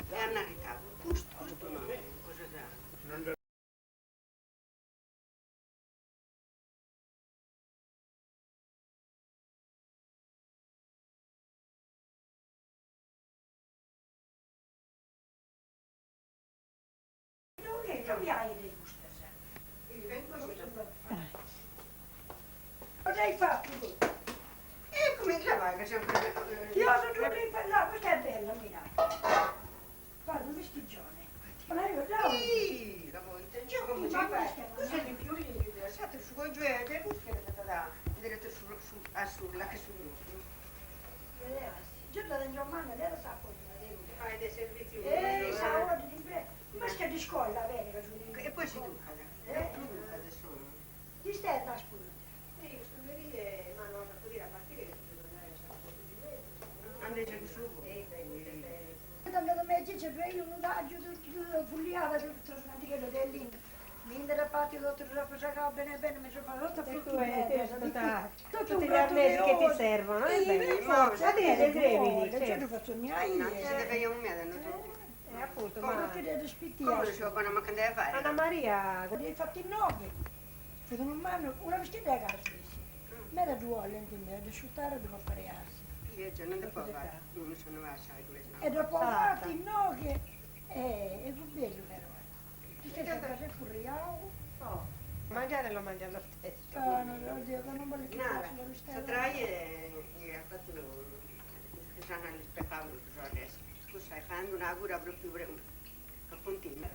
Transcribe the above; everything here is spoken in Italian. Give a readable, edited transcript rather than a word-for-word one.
è annarità, questo no, cosa da... Cosa hai fatto tu? E come vai che sempre... Io sono giù lì per là, questa è bella, mira. Guarda, un vestigione. Ma io da Sì, la volta, già come ci Ma fai? questa è Cosa di più lì? State su giù e devo fare da diretto a sulla che su. giù da Giovanna, lei lo sa cosa devo. Fai dei servizi. Sa ora di dire, ma che di scuola, bene, che giù E poi si duca, tu duca adesso. Ti stai da scuola? Io sto lì e ma non so dire a partire andai già su. Quando me dice che io non da giù fugliava tutto quello dell'India. L'India parte tutto rappresentato bene bene, mi sono fatto Ecco, tutto tutti gli arnesi che ti servono, è bello. Adesso devi, non certo. faccio Non niente. si deve io un mese, non so. Appunto, Ma ma tutti le Come rispettiamo. lo so, ma che deve fare? Anna Maria, Hai fatto i nove. Sono un mano, una vestita a casa. Me la duole, intende, da sciutare devo fare arsi. Io già non devo fare, non sono va a sai dove E dopo fatti i nove, è bello però. Ti stai sempre furriato. no, mangiare lo mangia lo stesso. Non Dio, che non voglio che Nada, faccio lo se stesso. trae e fatto che sanno gli spettacoli che so adesso. Scusa, fai una augura proprio continua.